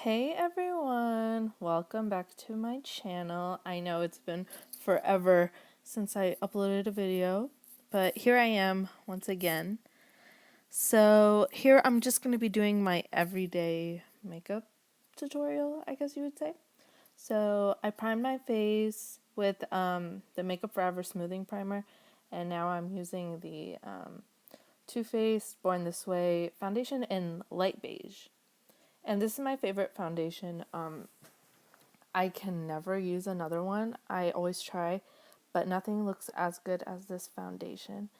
Hey everyone, welcome back to my channel. I know it's been forever since I uploaded a video, but here I am once again. So here I'm just going to be doing my everyday makeup tutorial, I guess you would say. So I primed my face with the Makeup Forever Smoothing Primer, and now I'm using the Too Faced Born This Way foundation in light beige. And this is my favorite foundation. I can never use another one. I always try, but nothing looks as good as this foundation.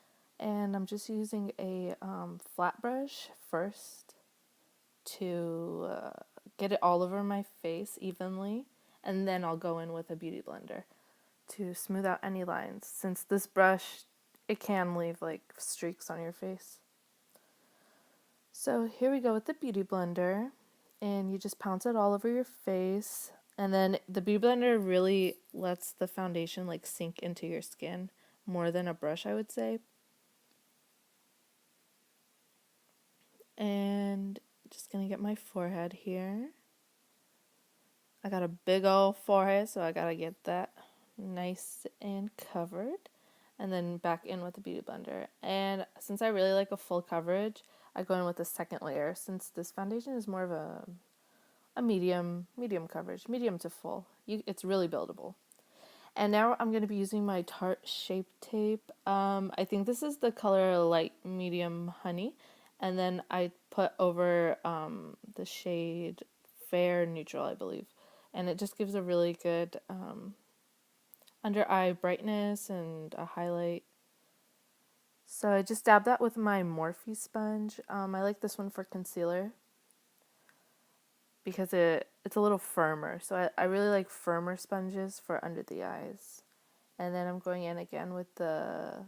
And I'm just using a flat brush first to get it all over my face evenly. And then I'll go in with a beauty blender to smooth out any lines. Since this brush, it can leave like streaks on your face. So here we go with the beauty blender. And you just pounce it all over your face. And then the beauty blender really lets the foundation like sink into your skin more than a brush, I would say. And just gonna get my forehead here. I got a big old forehead, so I gotta get that nice and covered. And then back in with the beauty blender. And since I really like a full coverage, I go in with a second layer since this foundation is more of a medium coverage, medium to full. It's really buildable. And now I'm going to be using my Tarte Shape Tape. I think this is the color light medium honey. And then I put over the shade fair neutral, I believe. And it just gives a really good under eye brightness and a highlight. So I just dabbed that with my Morphe sponge. I like this one for concealer because it's a little firmer. So I really like firmer sponges for under the eyes. And then I'm going in again with the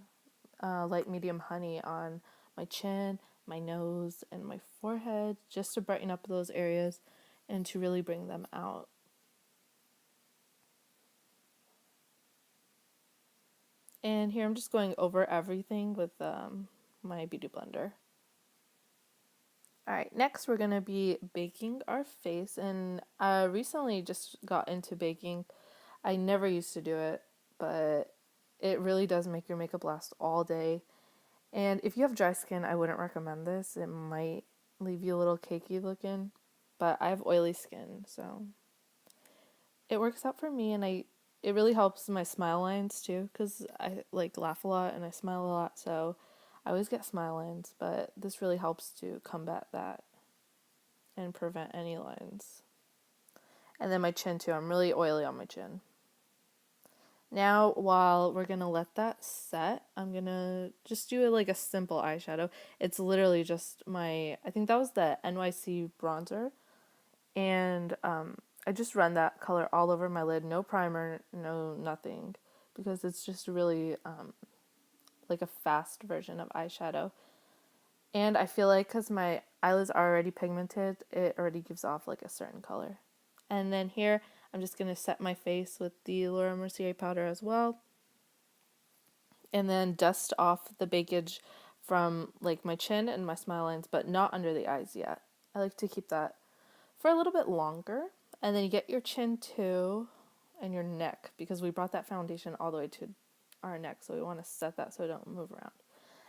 light medium honey on my chin, my nose, and my forehead just to brighten up those areas and to really bring them out. And here I'm just going over everything with my beauty blender. Alright, next we're going to be baking our face, and I recently just got into baking. I never used to do it, but it really does make your makeup last all day. And if you have dry skin, I wouldn't recommend this. It might leave you a little cakey looking, but I have oily skin, so it works out for me, and it really helps my smile lines too, because I like laugh a lot and I smile a lot, so I always get smile lines, but this really helps to combat that and prevent any lines. And then my chin too, I'm really oily on my chin. Now, while we're going to let that set, I'm going to just do like a simple eyeshadow. It's literally just I think that was the NYC Bronzer. And I just run that color all over my lid. No primer, no nothing. Because it's just really like a fast version of eyeshadow. And I feel like because my eyelids are already pigmented, it already gives off like a certain color. And then here, I'm just going to set my face with the Laura Mercier powder as well. And then dust off the bakage from like my chin and my smile lines, but not under the eyes yet. I like to keep that for a little bit longer. And then you get your chin too and your neck, because we brought that foundation all the way to our neck, so we want to set that so it don't move around.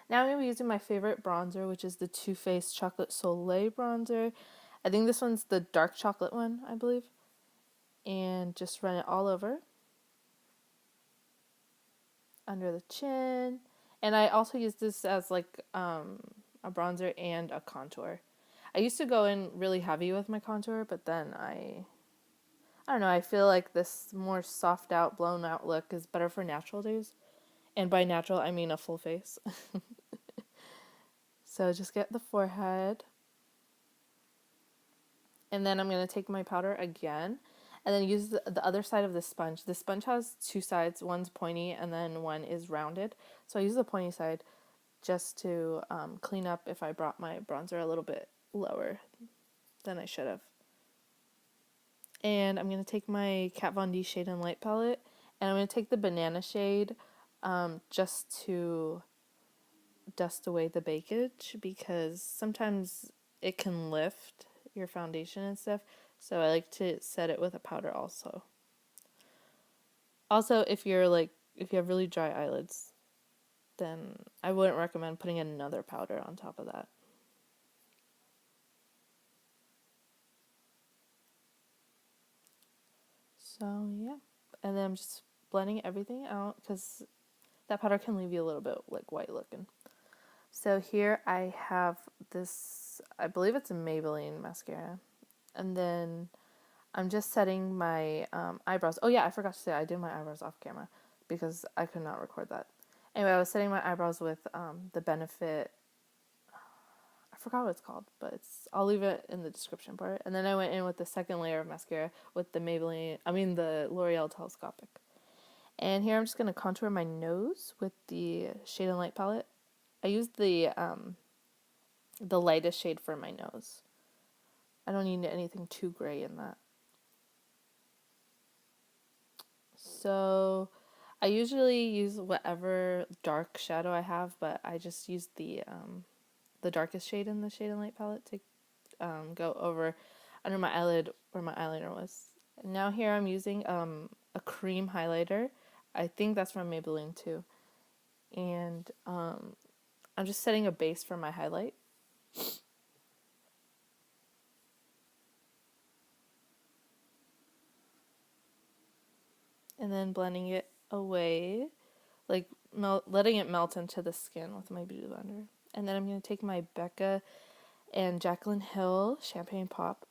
Now I'm going to be using my favorite bronzer, which is the Too Faced Chocolate Soleil bronzer. I think this one's the dark chocolate one, I believe. And just run it all over. Under the chin. And I also use this as like a bronzer and a contour. I used to go in really heavy with my contour, but then I don't know, I feel like this more soft out, blown out look is better for natural days. And by natural, I mean a full face. So just get the forehead. And then I'm going to take my powder again and then use the other side of the sponge. The sponge has two sides. One's pointy and then one is rounded. So I use the pointy side just to clean up if I brought my bronzer a little bit lower than I should have. And I'm going to take my Kat Von D Shade and Light palette, and I'm going to take the banana shade just to dust away the bakage, because sometimes it can lift your foundation and stuff. So I like to set it with a powder also. Also, if you have really dry eyelids, then I wouldn't recommend putting another powder on top of that. So yeah, and then I'm just blending everything out because that powder can leave you a little bit like white looking. So here I have this, I believe it's a Maybelline mascara, and then I'm just setting my eyebrows. Oh yeah, I forgot to say I did my eyebrows off camera because I could not record that. Anyway, I was setting my eyebrows with the Benefit. I forgot what it's called, but I'll leave it in the description part. And then I went in with the second layer of mascara with the the L'Oreal Telescopic. And here I'm just gonna contour my nose with the Shade and Light palette. I used the lightest shade for my nose. I don't need anything too gray in that. So I usually use whatever dark shadow I have, but I just used the darkest shade in the Shade and Light palette to go over under my eyelid where my eyeliner was. And now here I'm using a cream highlighter. I think that's from Maybelline too. And I'm just setting a base for my highlight. And then blending it away, like letting it melt into the skin with my beauty blender. And then I'm going to take my Becca and Jaclyn Hill Champagne Pop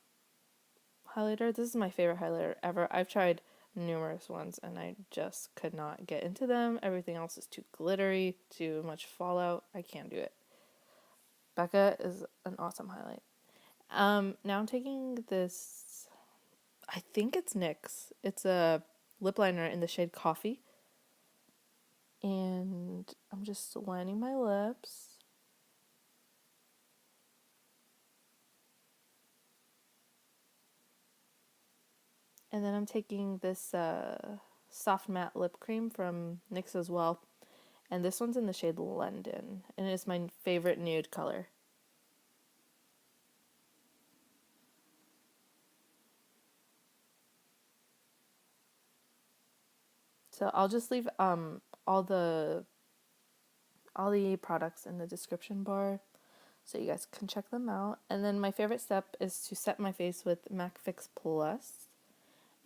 highlighter. This is my favorite highlighter ever. I've tried numerous ones and I just could not get into them. Everything else is too glittery, too much fallout. I can't do it. Becca is an awesome highlight. Now I'm taking this, I think it's NYX. It's a lip liner in the shade Coffee. And I'm just lining my lips. And then I'm taking this soft matte lip cream from NYX as well. And this one's in the shade London. And it's my favorite nude color. So I'll just leave all the products in the description bar so you guys can check them out. And then my favorite step is to set my face with MAC Fix Plus.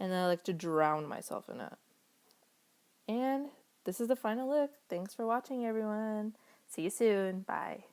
And then I like to drown myself in it. And this is the final look. Thanks for watching, everyone. See you soon. Bye.